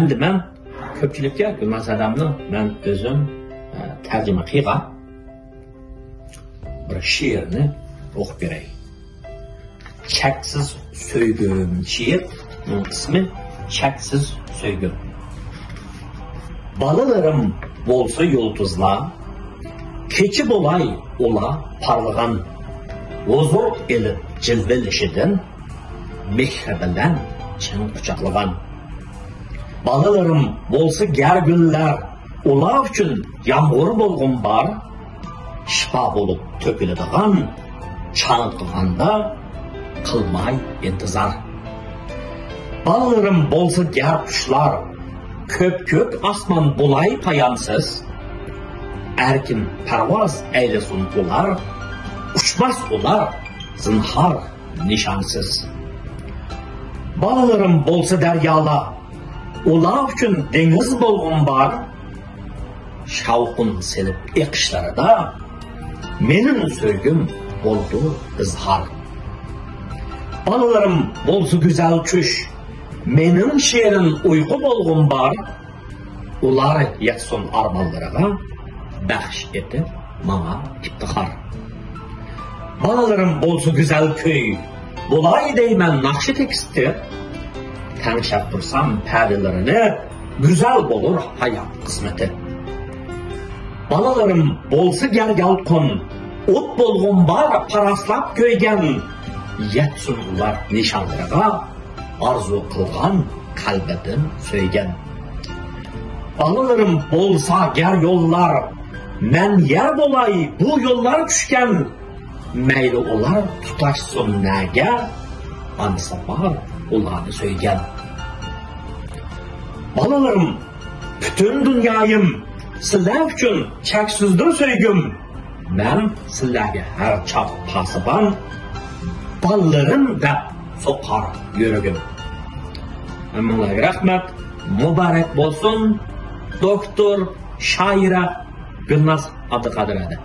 Endi men ko'pchilikka bu masalamni men o'zim tarjima qilgan bir she'rni o'qib beray. Cheksiz söygüm she'r, ismi Cheksiz söygüm. Balalarım bolsa yulduzlar, keçi bolay ola parlagan, ozok elip cilvelişidin, mehribilen çın kucaklagan. Balalarım bolsa gergünler, ola üçün yağmur bolgun bar, şifa bolup töküledigan, çanıtılganda kılmay intizar. Balalarım bolsa ger kuşlar, köp asman bulay payansız, erkin pervaz eylesin ular, uçmaz ular zinhar nişansız. Balalarım bolsa deryala, ular üçün deniz bolgun bar, şavkun selip ekişleri da, menin söygüm oldu izhar. Balalarım bolsa güzel çüş, menin şiirin uyku bolgun bar, ular yetsin armanlarına, bəxş etib bana iftihar. Balalarım bolsa güzel köy, bulay deymen nakşi teksti, tanışap dursam perdelerini, güzel olur hayat kısmeti. Balalarım bolsa gergal kon, ot bolgun bar paraslap köygen, yetsin ular nişanlarına, arzu kılgan kalbedin söygen. Balalarım bolsa ger yollar, men yer bolay bu yollar düşken, meyli olar tutaşsın nege, ansa var ularını söygen. Balalarım, bütün dünyayım, sizler üçün çeksizdir söygüm, men sizlerge her çap pasıban, ballarım da sokar yürügüm. Emmalarga rahmat, mübarek bolsun, doktor, şaira Gülnaz Abdülkadir edi.